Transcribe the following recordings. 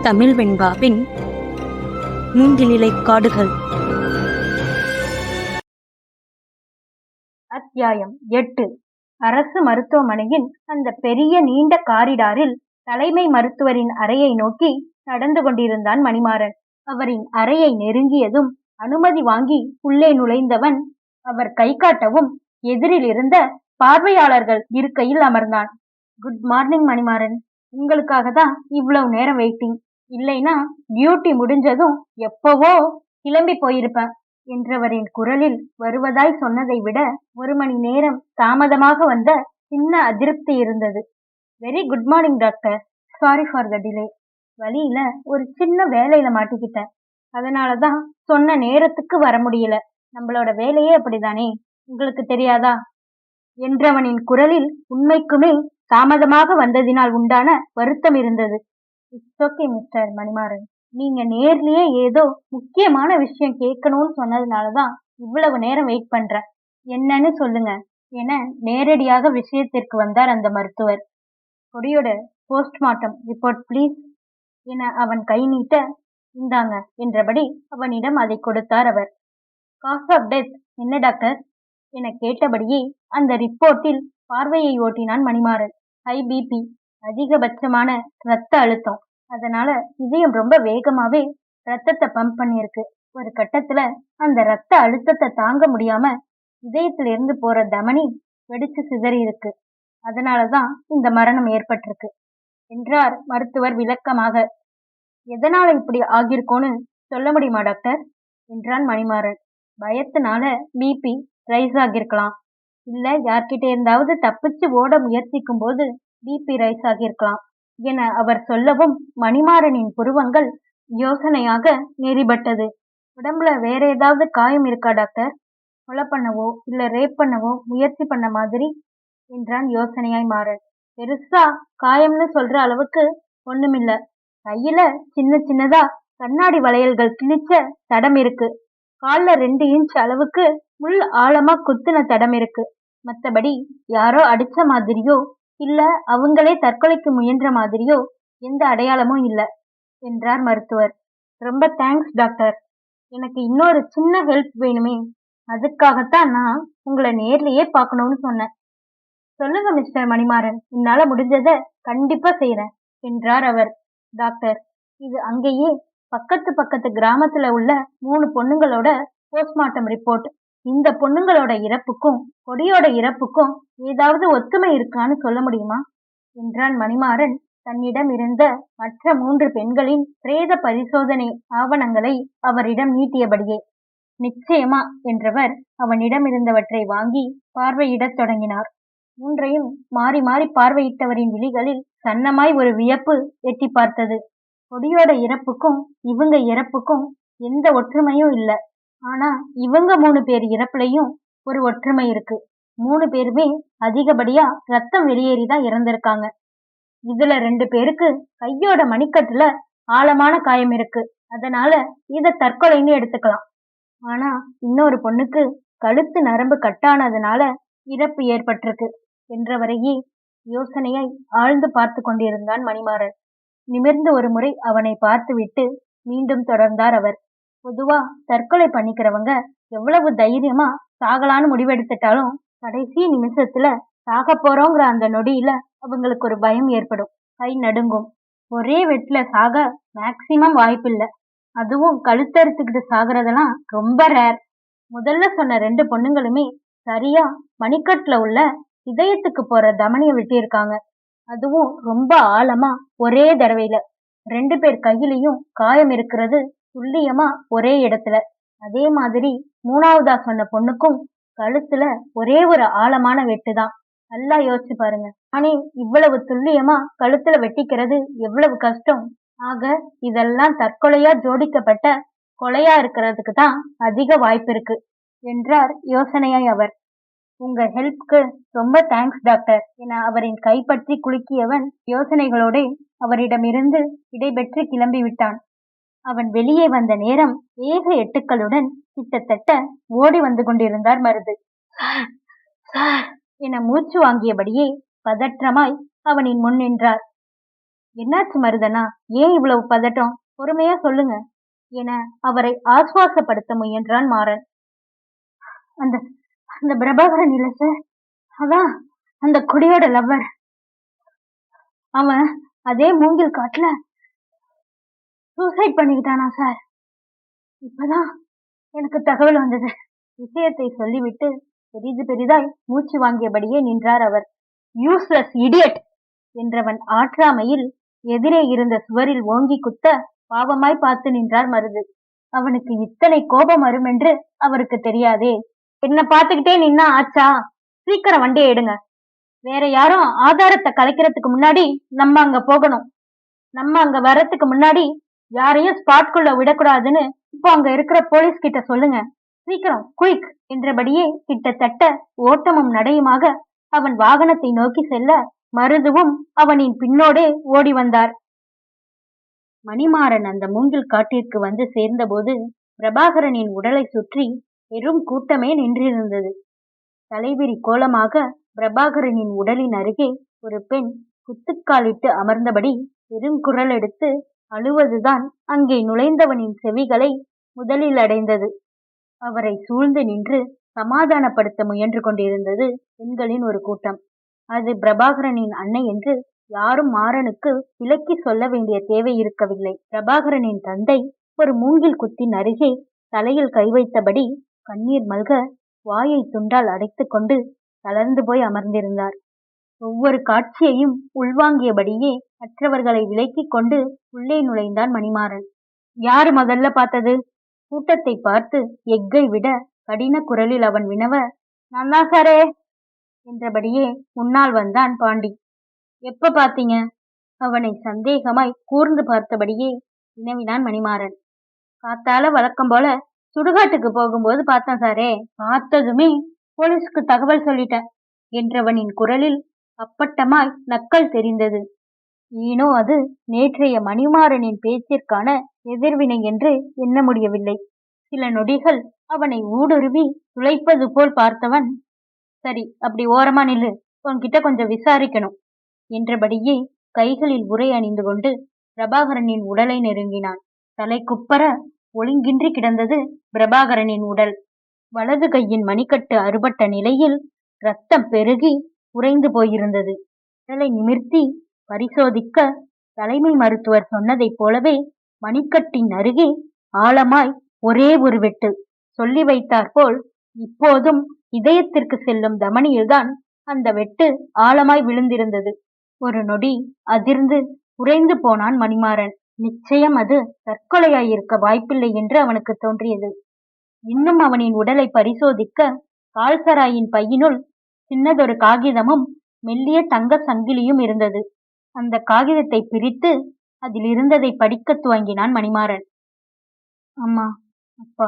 தமிழ் வெண்பாவின் மூங்கிலிலை காடுகள். அத்தியாயம் 8. அரசு மருத்துவமனையின் அந்த பெரிய நீண்ட காரிடாரில் தலைமை மருத்துவரின் அறையை நோக்கி நடந்து கொண்டிருந்தான் மணிமாறன். அவரின் அறையை நெருங்கியதும் அனுமதி வாங்கி உள்ளே நுழைந்தவன் அவர் கை காட்டவும் எதிரில் இருந்த பார்வையாளர்கள் இருக்கையில் அமர்ந்தான். குட் மார்னிங் மணிமாறன், உங்களுக்காக தான் இவ்வளவு நேரம் வெயிட்டிங். இல்லைனா டியூட்டி முடிஞ்சதும் எப்பவோ கிளம்பி போயிருப்பேன் என்றவரின் குரலில் வருவதாய் சொன்னதை விட 1 மணி நேரம் தாமதமாக வந்த சின்ன அதிருப்தி இருந்தது. Very good morning doctor, sorry for the delay. வழியில ஒரு சின்ன வேலையில மாட்டிக்கிட்டேன், அதனாலதான் சொன்ன நேரத்துக்கு வர முடியல. நம்மளோட வேலையே அப்படிதானே, உங்களுக்கு தெரியாதா என்றவனின் குரலில் உண்மைக்குமே தாமதமாக வந்ததினால் உண்டான வருத்தம் இருந்தது. இட்ஸ் ஓகே மிஸ்டர் மணிமாறன், நீங்க நேர்லயே ஏதோ முக்கியமான விஷயம் கேட்கணும்னு சொன்னதுனாலதான் இவ்வளவு நேரம் வெயிட் பண்றேன். என்னன்னு சொல்லுங்க என நேரடியாக விஷயத்திற்கு வந்தார் அந்த மருத்துவர். கொடியோட போஸ்ட்மார்ட்டம் ரிப்போர்ட் ப்ளீஸ் என அவன் கை நீட்ட, இந்தாங்க என்றபடி அவனிடம் அதை கொடுத்தார் அவர். காஸ் ஆஃப் டெத் என்ன டாக்டர் என கேட்டபடியே அந்த ரிப்போர்ட்டில் பார்வையை ஓட்டினான் மணிமாறன். ஹை பிபி, அதிகபட்சமான இரத்த அழுத்தம், அதனால இதயம் ரொம்ப வேகமாவே ரத்தத்தை பம்ப் பண்ணிருக்கு. ஒரு கட்டத்துல அந்த ரத்த அழுத்தத்தை தாங்க முடியாம இதயத்துல இருந்து போற தமனி வெடிச்சு சிதறி இருக்கு. அதனாலதான் இந்த மரணம் ஏற்பட்டிருக்கு என்றார் மருத்துவர் விளக்கமாக. எதனால இப்படி ஆகியிருக்கோன்னு சொல்ல முடியுமா டாக்டர் என்றான் மணிமாறன். பயத்தினால பிபி ரைஸ் ஆகியிருக்கலாம், இல்ல யார்கிட்ட இருந்தாவது தப்பிச்சு ஓட முயற்சிக்கும் போது பிபி ரைஸ் ஆகியிருக்கலாம் என அவர் சொல்லவும் மணிமாறனின் புருவங்கள் யோசனையாக நெறிபட்டது. உடம்புல வேற ஏதாவது காயம் இருக்கா டாக்டர்? கொலை பண்ணவோ இல்ல ரேப் பண்ணவோ முயற்சி பண்ண மாதிரி என்றான் யோசனையாய் மாறன். பெருசா காயம்னு சொல்ற அளவுக்கு ஒண்ணுமில்ல. கையில சின்ன சின்னதா கண்ணாடி வளையல்கள் கிழிச்ச தடம் இருக்கு. கால்ல 2 இன்ச் அளவுக்கு முள் ஆழமா குத்துன தடம் இருக்கு. மத்தபடி யாரோ அடிச்ச மாதிரியோ இல்ல அவங்களே தற்கொலைக்கு முயன்ற மாதிரியோ எந்த அடையாளமும் இல்ல என்றார் மருத்துவர். ரொம்ப தேங்க்ஸ் டாக்டர், எனக்கு இன்னொரு சின்ன ஹெல்ப் வேணுமே, அதுக்காகத்தான் நான் உங்களை நேர்லயே பார்க்கணும்னு சொன்னேன். சொல்லுங்க மிஸ்டர் மணிமாறன், என்னால முடிஞ்சதை கண்டிப்பா செய்யறேன் என்றார் அவர். டாக்டர், இது அங்கேயே பக்கத்து கிராமத்துல உள்ள 3 பொண்ணுங்களோட போஸ்ட்மார்ட்டம் ரிப்போர்ட். இந்த பொண்ணுங்களோட இறப்புக்கும் கொடியோட இறப்புக்கும் ஏதாவது ஒத்துமை இருக்கான்னு சொல்ல முடியுமா என்றான் மணிமாறன் தன்னிடம் இருந்த மற்ற 3 பெண்களின் பிரேத பரிசோதனை ஆவணங்களை அவரிடம் நீட்டியபடியே. நிச்சயமா என்றவர் அவனிடம் இருந்தவற்றை வாங்கி பார்வையிடத் தொடங்கினார். 3ஐயும் மாறி மாறி பார்வையிட்டவரின் விழிகளில் சன்னமாய் ஒரு வியப்பு எட்டி பார்த்தது. கொடியோட இறப்புக்கும் இவங்க இறப்புக்கும் எந்த ஒற்றுமையும் இல்ல. ஆனா இவங்க 3 பேர் இறப்புலையும் ஒரு ஒற்றுமை இருக்கு. 3 பேருமே அதிகப்படியா ரத்தம் வெளியேறிதான் இறந்திருக்காங்க. இதுல 2 பேருக்கு கையோட மணிக்கட்டுல ஆழமான காயம் இருக்கு, அதனால இத தற்கொலைன்னு எடுத்துக்கலாம். ஆனா இன்னொரு பொண்ணுக்கு கழுத்து நரம்பு கட்டானதுனால இறப்பு ஏற்பட்டிருக்கு என்றவரையே யோசனையை ஆழ்ந்து பார்த்து கொண்டிருந்தான் மணிமாறன். நிமிர்ந்து ஒரு முறை அவனை பார்த்துவிட்டு மீண்டும் தொடர்ந்தார் அவர். பொதுவா தற்கொலை பண்ணிக்கிறவங்க எவ்வளவு தைரியமா சாகலான்னு முடிவெடுத்துட்டாலும் கடைசி நிமிஷத்துல சாக போறோங்கிற அந்த நொடியில அவங்களுக்கு ஒரு பயம் ஏற்படும், கை நடுங்கும். ஒரே வெட்டுல சாக மேக்சிமம் வாய்ப்பில்லை, அதுவும் கழுத்தறுத்துக்கிட்டு சாகுறதெல்லாம் ரொம்ப ரேர். முதல்ல சொன்ன 2 பொண்ணுங்களுமே சரியா மணிக்கட்டுல உள்ள இதயத்துக்கு போற தமனியை வெட்டியிருக்காங்க. அதுவும் ரொம்ப ஆழமா ஒரே தடவையில. 2 பேர் கையிலையும் காயம் இருக்கிறது துல்லியமா ஒரே இடத்துல. அதே மாதிரி 3ஆவதா சொன்ன பொண்ணுக்கும் கழுத்துல ஒரே ஒரு ஆழமான வெட்டுதான். நல்லா யோசிச்சு பாருங்க. ஆனே இவ்வளவு துல்லியமா கழுத்துல வெட்டிக்கிறது எவ்வளவு கஷ்டம். ஆக இதெல்லாம் தற்கொலையா ஜோடிக்கப்பட்ட கொலையா இருக்கிறதுக்கு தான் அதிக வாய்ப்பு இருக்கு என்றார் யோசனையாய் அவர். உங்க ஹெல்ப்க்கு ரொம்ப தேங்க்ஸ் டாக்டர் என அவரின் கைப்பற்றி குலுக்கியவன் யோசனைகளோட அவரிடமிருந்து விடைபெற்று கிளம்பி விட்டான். அவன் வெளியே வந்த நேரம் வேக எட்டுக்களுடன் கிட்டத்தட்ட ஓடி வந்து கொண்டிருந்தார் மருது. என மூச்சு வாங்கியபடியே பதற்றமாய் அவனின் முன் நின்றார். என்னாச்சு மருதனா, ஏன் இவ்வளவு பதட்டம்? பொறுமையா சொல்லுங்க என அவரை ஆசுவாசப்படுத்த முயன்றான் மாறன். அந்த அந்த பிரபாகரன் இல்ல சார், அதான் அந்த கொடியோட லவ்வர். அவன் அதே மூங்கில் காட்டுல சூசைட் பண்ணிக்கிட்டானா சார். இப்பதான் எனக்கு தகவல் வந்தது. விஷயத்தை சொல்லிவிட்டு பெரிதாய் மூச்சு வாங்கியபடியே நின்றார் அவர். யூஸ்லெஸ் இடியட் என்றவன் ஆற்றாமையில் எதிரே இருந்த சுவரில் ஓங்கி குத்த பாவமாய் பார்த்து நின்றார் மருது. அவனுக்கு இத்தனை கோபம் வரும் என்று அவருக்கு தெரியாதே. என்ன பார்த்துக்கிட்டே நின்னா ஆச்சா? சீக்கிரம் வண்டியை எடுங்க. வேற யாரும் ஆதாரத்தை கலைக்கிறதுக்கு முன்னாடி நம்ம அங்க போகணும். நம்ம அங்க வர்றதுக்கு முன்னாடி யாரையும் ஸ்பாட்குள்ள விடக்கூடாதுன்னு இப்போ அங்க இருக்கிற போலீஸ் கிட்ட சொல்லுங்க. சீக்கிரம், குயிக் என்றபடியே கிட்டத்தட்ட ஓட்டமும் நடையுமாக அவன் வாகனத்தை நோக்கி செல்ல மருதுவும் அவனின் பின்னோடே ஓடி வந்தார். மணிமாறன் அந்த மூங்கில் காட்டிற்கு வந்து சேர்ந்தபோது பிரபாகரனின் உடலை சுற்றி பெரும் கூட்டமே நின்றிருந்தது. தலைவிரி கோலமாக பிரபாகரனின் உடலின் அருகே ஒரு பெண் குத்துக்காலிட்டு அமர்ந்தபடி பெருங்குரல் எடுத்து அழுவதுதான் அங்கே நுழைந்தவனின் செவிகளை முதலில் அடைந்தது. அவரை சூழ்ந்து நின்று சமாதானப்படுத்த முயன்று கொண்டிருந்தது பெண்களின் ஒரு கூட்டம். அது பிரபாகரனின் அன்னை என்று யாரும் மாறனுக்கு விளக்கி சொல்ல வேண்டிய தேவை இருக்கவில்லை. பிரபாகரனின் தந்தை ஒரு மூங்கில் குத்தின் அருகே தலையில் கை வைத்தபடி கண்ணீர் மல்க வாயை துண்டால் அடைத்து கொண்டு தளர்ந்து போய் அமர்ந்திருந்தார். ஒவ்வொரு காட்சியையும் உள்வாங்கியபடியே மற்றவர்களை விலக்கிக் கொண்டு உள்ளே நுழைந்தான் மணிமாறன். யாரு முதல்ல பார்த்தது? கூட்டத்தை பார்த்து எக்கை விட கடின குரலில் அவன் வினவ, நான் தான் சாரே என்றபடியே முன்னால் வந்தான் பாண்டி. எப்ப பார்த்தீங்க? அவனை சந்தேகமாய் கூர்ந்து பார்த்தபடியே வினவினான் மணிமாறன். காத்தால வழக்கம் போல சுடுகாட்டுக்கு போகும்போது பார்த்தேன் சாரே. பார்த்ததுமே போலீஸ்க்கு தகவல் சொல்லிட்டேன் என்றவனின் குரலில் அப்பட்டமாய் நக்கல் தெரிந்தது. ஈனோ அது நேற்றைய மணிமாறனின் பேச்சிற்கான எதிர்வினை என்று எண்ண முடியவில்லை. சில நொடிகள் அவனை ஊடுருவி துளைப்பது போல் பார்த்தவன், சரி அப்படி ஓரமா நில்லு, உன்கிட்ட கொஞ்சம் விசாரிக்கணும் என்றபடியே கைகளில் உரை அணிந்து கொண்டு பிரபாகரனின் உடலை நெருங்கினான். தலை குப்பர ஒழுங்கின்றி கிடந்தது பிரபாகரனின் உடல். வலது கையின் மணிக்கட்டு அறுபட்ட நிலையில் இரத்தம் பெருகி உறைந்து போயிருந்தது. உடலை நிமிர்த்தி பரிசோதிக்க தலைமை மருத்துவர் சொன்னதைப் போலவே மணிக்கட்டின் அருகே ஆழமாய் ஒரே ஒரு வெட்டு. சொல்லி வைத்தாற்போல் இப்போதும் இதயத்திற்கு செல்லும் தமனியில்தான் அந்த வெட்டு ஆழமாய் விழுந்திருந்தது. ஒரு நொடி அதிர்ந்து உறைந்து போனான் மணிமாறன். நிச்சயம் அது தற்கொலையாயிருக்க வாய்ப்பில்லை என்று அவனுக்கு தோன்றியது. இன்னும் அவனின் உடலை பரிசோதிக்க கால்சராயின் பையினுள் சின்னதொரு காகிதமும் மெல்லிய தங்க சங்கிலியும் இருந்தது. அந்த காகிதத்தை பிரித்து அதில் இருந்ததை படிக்க துவங்கினான் மணிமாறன். அம்மா, அப்பா,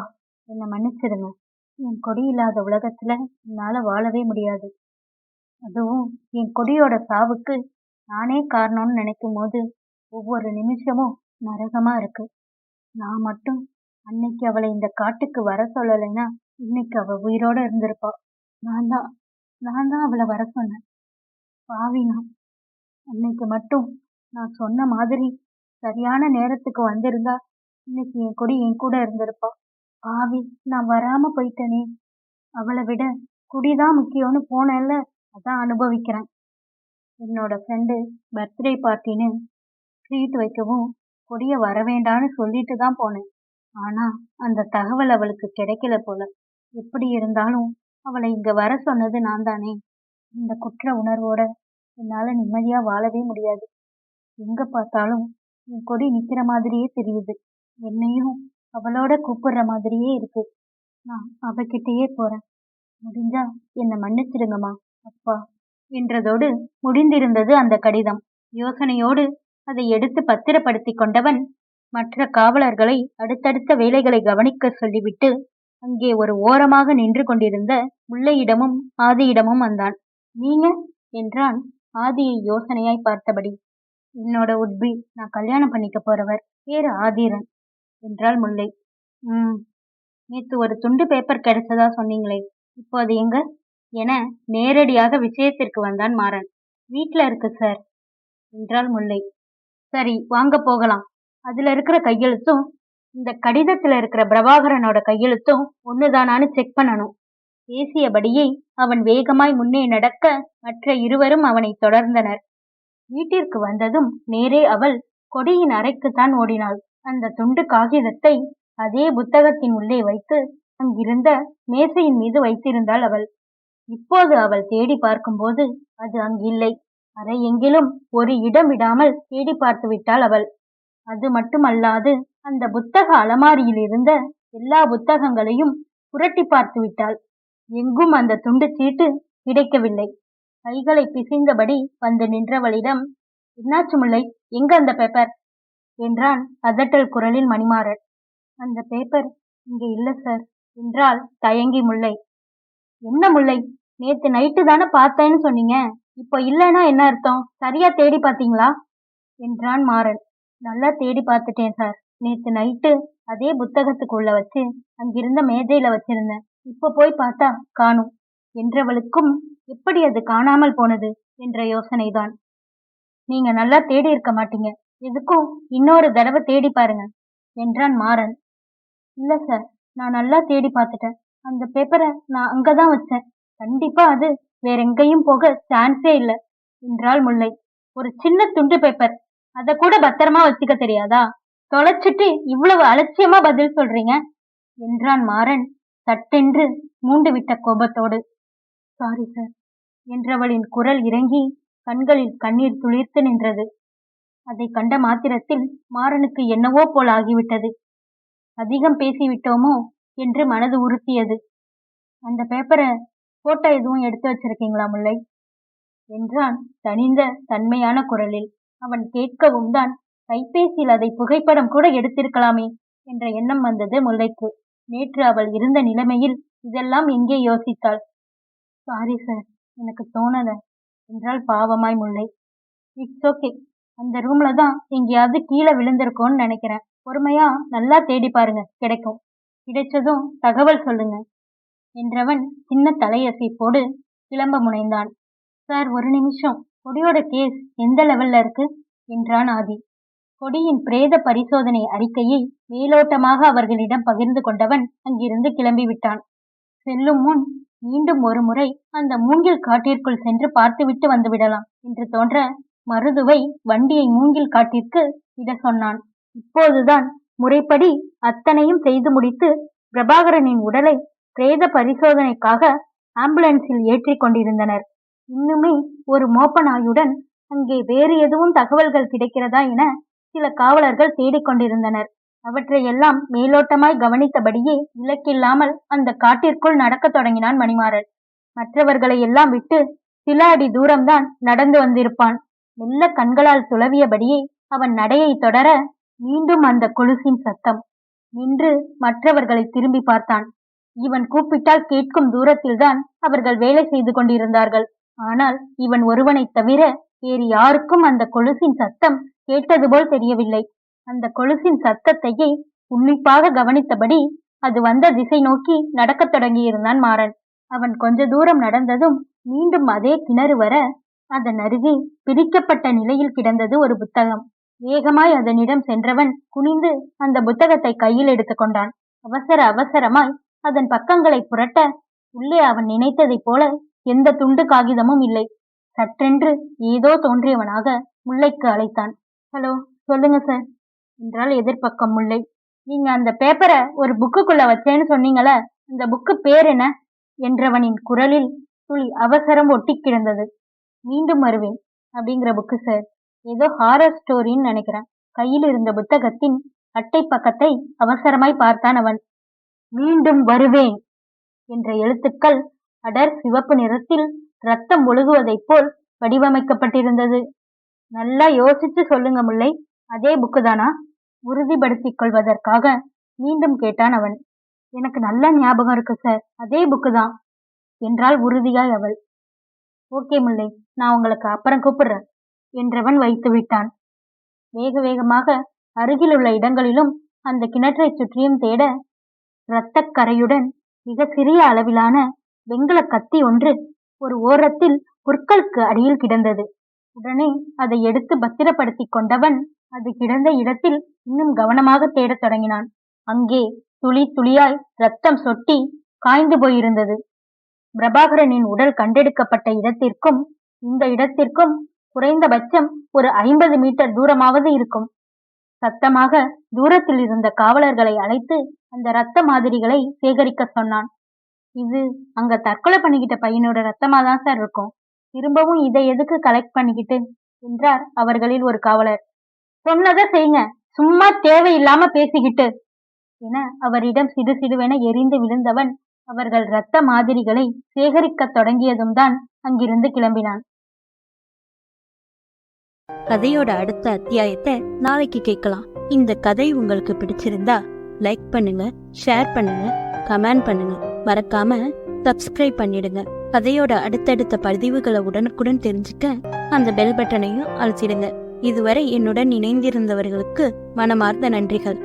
என்னை மன்னிச்சிடுங்க. என் கொடி இல்லாத உலகத்துல என்னால வாழவே முடியாது. அதுவும் என் கொடியோட சாவுக்கு நானே காரணம்னு நினைக்கும் போது ஒவ்வொரு நிமிஷமும் நரகமா இருக்கு. நான் மட்டும் அன்னைக்கு அவளை இந்த காட்டுக்கு வர சொல்லலைன்னா இன்னைக்கு அவ உயிரோட இருந்திருப்பா. நான் தான் அவளை வர சொன்னேன். பாவி நான். அன்னைக்கு மட்டும் நான் சொன்ன மாதிரி சரியான நேரத்துக்கு வந்திருந்தா இன்னைக்கு என் கொடி என் கூட இருந்திருப்பா. பாவி, நான் வராம போயிட்டேனே. அவளை விட குடிதான் முக்கியம்னு போனேன்ல, அதான் அனுபவிக்கிறேன். என்னோட ஃப்ரெண்டு பர்த்டே பார்ட்டின்னு ட்ரீட் வைக்கவும் கொடிய வர வேண்டான்னு சொல்லிட்டு தான் போனேன். ஆனா அந்த தகவல் அவளுக்கு கிடைக்கல போல. எப்படி இருந்தாலும் அவளை இங்க வர சொன்னது நான் தானே. இந்த குற்ற உணர்வோட என்னால நிம்மதியா வாழவே முடியாது. எங்க பார்த்தாலும் என் கொடி நிக்கிற மாதிரியே தெரியுது. என்னையும் அவளோட கூப்பிடுற மாதிரியே இருக்கு. நான் அவகிட்டயே போறேன். முடிஞ்சா என்னை மன்னிச்சிடுங்கம்மா, அப்பா என்றதோடு முடிந்திருந்தது அந்த கடிதம். யோசனையோடு அதை எடுத்து பத்திரப்படுத்தி கொண்டவன் மற்ற காவலர்களை அடுத்தடுத்த வேலைகளை கவனிக்க சொல்லிவிட்டு அங்கே ஒரு ஓரமாக நின்று கொண்டிருந்த முல்லையிடமும் ஆதியிடமும் வந்தான். நீங்க என்றான் ஆதியை யோசனையாய் பார்த்தபடி. என்னோட உட்பி, நான் கல்யாணம் பண்ணிக்க போறவர், பேரு ஆதிரன் என்றாள் முல்லை. நேத்து ஒரு துண்டு பேப்பர் கிடைச்சதா சொன்னீங்களே, இப்போ அது எங்க என நேரடியாக விஷயத்திற்கு வந்தான் மாறன். வீட்ல இருக்கு சார் என்றாள் முல்லை. சரி, வாங்க போகலாம். அதுல இருக்கிற கையெழுத்தும் இந்த கடிதத்துல இருக்கிற பிரபாகரனோட கையெழுத்தும் ஒண்ணுதானான்னு செக் பண்ணணும். பேசியபடியே அவன் வேகமாய் முன்னே நடக்க மற்ற இருவரும் அவனை தொடர்ந்தனர். வீட்டிற்கு வந்ததும் நேரே அவள் கொடியின் அறைக்குத்தான் ஓடினாள். அந்த துண்டு காகிதத்தை அதே புத்தகத்தின் உள்ளே வைத்து அங்கிருந்த மேசையின் மீது வைத்திருந்தாள் அவள். இப்போது அவள் தேடி பார்க்கும்போது அது அங்கில்லை. அறை எங்கிலும் ஒரு இடம் விடாமல் தேடி பார்த்து விட்டாள் அவள். அது மட்டுமல்லாது அந்த புத்தக அலமாரியில் இருந்த எல்லா புத்தகங்களையும் புரட்டி பார்த்து விட்டாள். எங்கும் அந்த துண்டு சீட்டு கிடைக்கவில்லை. கைகளை பிசைந்தபடி வந்து நின்றவளிடம், என்னாச்சு முல்லை, எங்க அந்த பேப்பர் என்றான் அதட்டல் குரலில் மணிமாறன். அந்த பேப்பர் இங்க இல்ல சார் என்றாள் தயங்கி முல்லை. என்ன முல்லை, நேத்து நைட்டு தானே பார்த்தேன்னு சொன்னீங்க, இப்போ இல்லைன்னா என்ன அர்த்தம்? சரியா தேடி பார்த்தீங்களா என்றான் மாறன். நல்லா தேடி பார்த்துட்டேன் சார். நேத்து நைட்டு அதே புத்தகத்துக்குள்ள வச்சு அங்கிருந்த மேஜையில வச்சிருந்தேன். இப்ப போய் பார்த்தா காணும் என்றவளுக்கும் எப்படி அது காணாமல் போனது என்ற யோசனைதான். நீங்க நல்லா தேடி இருக்க மாட்டீங்க, எதுக்கும் இன்னொரு தடவை தேடி பாருங்க என்றான் மாறன். இல்ல சார், நான் நல்லா தேடி பார்த்துட்டேன். அந்த பேப்பரை நான் அங்கதான் வச்சேன். கண்டிப்பா அது வேற எங்கேயும் போக சான்ஸே இல்லை என்றாள் முல்லை. ஒரு சின்ன துண்டு பேப்பர், அத கூட பத்திரமா வச்சுக்க தெரியாதா? தொலைச்சிட்டு இவ்வளவு அலட்சியமா பதில் சொல்றீங்க என்றான் மாறன் சட்டென்று மூண்டு விட்ட கோபத்தோடு. சாரி சார் என்றவளின் குரல் இறங்கி கண்களில் கண்ணீர் துளிர்த்து நின்றது. அதை கண்ட மாத்திரத்தில் மாறனுக்கு என்னவோ போல் ஆகிவிட்டது. அதிகம் பேசிவிட்டோமோ என்று மனது உறுத்தியது. அந்த பேப்பரை போட்டோ எதுவும் எடுத்து வச்சிருக்கீங்களா முல்லை என்றான் தனிந்த தன்மையான குரலில். அவன் கேட்கவும் தான் கைபேசியில் அதை புகைப்படம் கூட எடுத்திருக்கலாமே என்ற எண்ணம் வந்தது முல்லைக்கு. நேற்று அவள் இருந்த நிலைமையில் இதெல்லாம் எங்கே யோசித்தாள்? சாரி சார், எனக்கு தோணல என்றாள் பாவமாய் முல்லை. இட்ஸ் ஓகே, அந்த ரூம்ல தான் எங்கேயாவது கீழே விழுந்திருக்கோன்னு நினைக்கிறேன். பொறுமையா நல்லா தேடி பாருங்க, கிடைக்கும். கிடைச்சதும் தகவல் சொல்லுங்க என்றவன் சின்ன தலையசைப்போடு கிளம்ப முனைந்தான். சார், ஒரு நிமிஷம், கொடியோட கேஸ் எந்த லெவல்ல இருக்கு என்றான் ஆதி. கொடியின் பிரேத பரிசோதனை அறிக்கையை மேலோட்டமாக அவர்களிடம் பகிர்ந்து கொண்டவன் அங்கிருந்து கிளம்பிவிட்டான். செல்லும் முன் மீண்டும் ஒரு முறை அந்த மூங்கில் காட்டிற்குள் சென்று பார்த்துவிட்டு வந்துவிடலாம் என்று தோன்ற மருதுவை வண்டியை மூங்கில் காட்டிற்கு விட சொன்னான். இப்போதுதான் முறைப்படி அத்தனையும் செய்து முடித்து பிரபாகரனின் உடலை பிரேத பரிசோதனைக்காக ஆம்புலன்ஸில் ஏற்றி கொண்டிருந்தனர். இன்னுமே ஒரு மோப்ப நாயுடன் அங்கே வேறு எதுவும் தகவல்கள் கிடைக்கிறதா என சில காவலர்கள் தேடிக்கொண்டிருந்தனர். அவற்றையெல்லாம் மேலோட்டமாய் கவனித்தபடியே இலக்கில்லாமல் அந்த காட்டிற்குள் நடக்கத் தொடங்கினான் மணிமாறன். மற்றவர்களை எல்லாம் விட்டு சில அடி தூரம்தான் நடந்து வந்திருப்பான். மெல்ல கண்களால் சுழவியபடியே அவன் நடையை தொடர மீண்டும் அந்த கொலுசின் சத்தம். நின்று மற்றவர்களை திரும்பி பார்த்தான். இவன் கூப்பிட்டால் கேட்கும் தூரத்தில்தான் அவர்கள் வேலை செய்து கொண்டிருந்தார்கள். ஆனால் இவன் ஒருவனைத் தவிர வேறு யாருக்கும் அந்த கொலுசின் சத்தம் கேட்டது போல் தெரியவில்லை. அந்த கொலுசின் சத்தத்தையே உன்னிப்பாக கவனித்தபடி அது வந்த திசை நோக்கி நடக்கத் தொடங்கியிருந்தான் மாறன். அவன் கொஞ்ச தூரம் நடந்ததும் மீண்டும் அதே கிணறு வர அதன் அருகே பிரிக்கப்பட்ட நிலையில் கிடந்தது ஒரு புத்தகம். வேகமாய் அதனிடம் சென்றவன் குனிந்து அந்த புத்தகத்தை கையில் எடுத்துக்கொண்டான். அவசர அவசரமாய் அதன் பக்கங்களை புரட்ட உள்ளே அவன் நினைத்ததைப் போல எந்த துண்டு காகிதமும் இல்லை. சற்றென்று ஏதோ தோன்றியவனாக முல்லைக்கு அழைத்தான். ஹலோ, சொல்லுங்க சார் என்றால் எதிர்பக்கம் முல்லை. நீங்க அந்த பேப்பரை ஒரு புக்குக்குள்ள வச்சேன்னு சொன்னீங்கள, அந்த புக்கு பேர் என்ன என்றவனின் குரலில் துளி அவசரம் ஒட்டி கிடந்தது. மீண்டும் வருவேன் அப்படிங்கிற புக்கு சார். ஏதோ ஹாரர் ஸ்டோரின்னு நினைக்கிறேன். கையில் இருந்த புத்தகத்தின் அட்டை பக்கத்தை அவசரமாய் பார்த்தான் அவன். மீண்டும் வருவேன் என்ற எழுத்துக்கள் அடர் சிவப்பு நிறத்தில் ரத்தம் ஒழுகுவதைப் போல் வடிவமைக்கப்பட்டிருந்தது. நல்லா யோசிச்சு சொல்லுங்க முல்லை, அதே புக்கு தானா? உறுதிப்படுத்திக் கொள்வதற்காக மீண்டும் கேட்டான் அவன். எனக்கு நல்ல ஞாபகம் இருக்கு சார், அதே புக்கு தான் என்றாள் உறுதியாய் அவள். ஓகே முல்லை, நான் உங்களுக்கு அப்புறம் கூப்பிடுறேன் என்றவன் வைத்து விட்டான். வேக வேகமாக அருகிலுள்ள இடங்களிலும் அந்த கிணற்றை சுற்றியும் தேட இரத்தக்கரையுடன் மிக சிறிய அளவிலான வெண்கல கத்தி ஒன்று ஒரு ஓரத்தில் புற்களுக்கு அடியில் கிடந்தது. உடனே அதை எடுத்து பத்திரப்படுத்தி கொண்டவன் அது கிடந்த இடத்தில் இன்னும் கவனமாக தேடத் தொடங்கினான். அங்கே துளி துளியாய் ரத்தம் சொட்டி காய்ந்து போயிருந்தது. பிரபாகரனின் உடல் கண்டெடுக்கப்பட்ட இடத்திற்கும் இந்த இடத்திற்கும் குறைந்தபட்சம் ஒரு 50 மீட்டர் தூரமாவது இருக்கும். சத்தமாக தூரத்தில் இருந்த காவலர்களை அழைத்து அந்த இரத்த மாதிரிகளை சேகரிக்க சொன்னான். இது அங்க தற்கொலை பண்ணிக்கிட்ட பையனோட ரத்தமா தான் சார் இருக்கும். திரும்பவும் இதை எதுக்கு கலெக்ட் பண்ணிக்கிட்டு என்றார் அவர்களில் ஒரு காவலர். சொன்னதை செய்யுங்க, சும்மா தேவையில்லாம பேசிக்கிட்டு என அவரிடம் சிடுசிடுவென எரிந்து விழுந்தவன் அவர்கள் இரத்த மாதிரிகளை சேகரிக்க தொடங்கியதும் தான் அங்கிருந்து கிளம்பினான். கதையோட அடுத்த அத்தியாயத்தை நாளைக்கு கேட்கலாம். இந்த கதை உங்களுக்கு பிடிச்சிருந்தா லைக் பண்ணுங்க, ஷேர் பண்ணுங்க, கமெண்ட் பண்ணுங்க, மறக்காம சப்ஸ்கிரைப் பண்ணிடுங்க. கதையோட அடுத்தடுத்த பதிவுகளை உடனுக்குடன் தெரிஞ்சுக்க அந்த பெல் பட்டனையும் அழுத்திடுங்க. இதுவரை என்னுடன் இணைந்திருந்தவர்களுக்கு மனமார்ந்த நன்றிகள்.